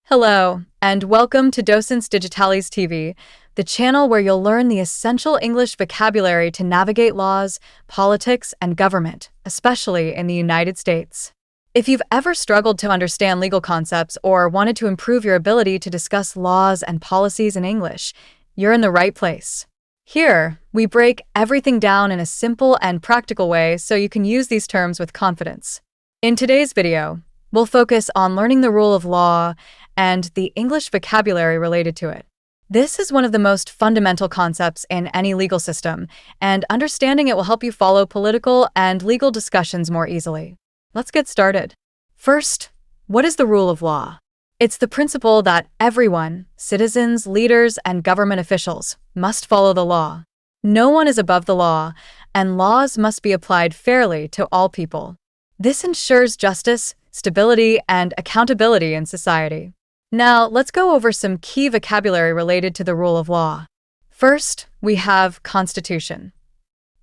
Hello, and welcome to Docens Digitalis TV, the channel where you'll learn the essential English vocabulary to navigate laws, politics, and government, especially in the United States. If you've ever struggled to understand legal concepts or wanted to improve your ability to discuss laws and policies in English, you're in the right place. Here, we break everything down in a simple and practical way so you can use these terms with confidence. In today's video, we'll focus on learning the rule of law and the English vocabulary related to it. This is one of the most fundamental concepts in any legal system, and understanding it will help you follow political and legal discussions more easily. Let's get started. First, what is the rule of law? It's the principle that everyone, citizens, leaders, and government officials, must follow the law. No one is above the law, and laws must be applied fairly to all people. This ensures justice, stability, and accountability in society. Now, let's go over some key vocabulary related to the rule of law. First, we have Constitution.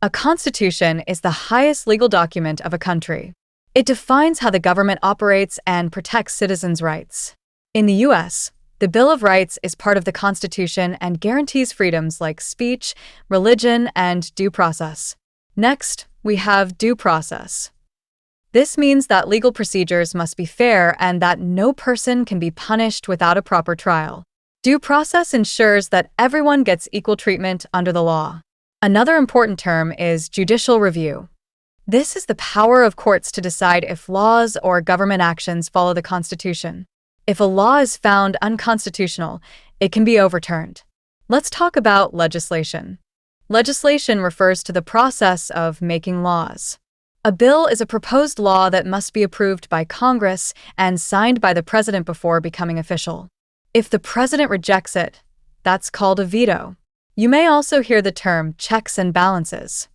A constitution is the highest legal document of a country. It defines how the government operates and protects citizens' rights. In the U.S., the Bill of Rights is part of the Constitution and guarantees freedoms like speech, religion, and due process. Next, we have due process. This means that legal procedures must be fair and that no person can be punished without a proper trial. Due process ensures that everyone gets equal treatment under the law. Another important term is judicial review. This is the power of courts to decide if laws or government actions follow the Constitution. If a law is found unconstitutional, it can be overturned. Let's talk about legislation. Legislation refers to the process of making laws. A bill is a proposed law that must be approved by Congress and signed by the president before becoming official. If the president rejects it, that's called a veto. You may also hear the term checks and balances.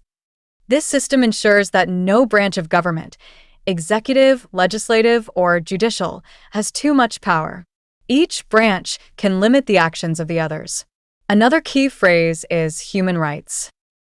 This system ensures that no branch of government, executive, legislative, or judicial, has too much power. Each branch can limit the actions of the others. Another key phrase is human rights.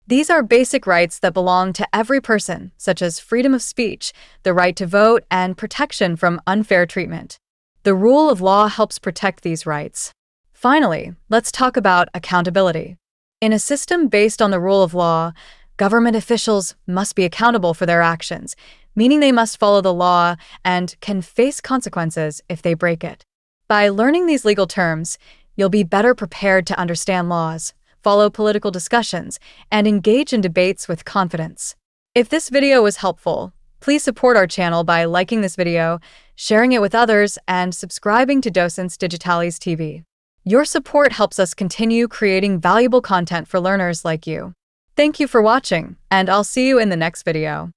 These are basic rights that belong to every person, such as freedom of speech, the right to vote, and protection from unfair treatment. The rule of law helps protect these rights. Finally, let's talk about accountability. In a system based on the rule of law, government officials must be accountable for their actions, meaning they must follow the law and can face consequences if they break it. By learning these legal terms, you'll be better prepared to understand laws, follow political discussions, and engage in debates with confidence. If this video was helpful, please support our channel by liking this video, sharing it with others, and subscribing to Docens Digitalis TV. Your support helps us continue creating valuable content for learners like you. Thank you for watching, and I'll see you in the next video.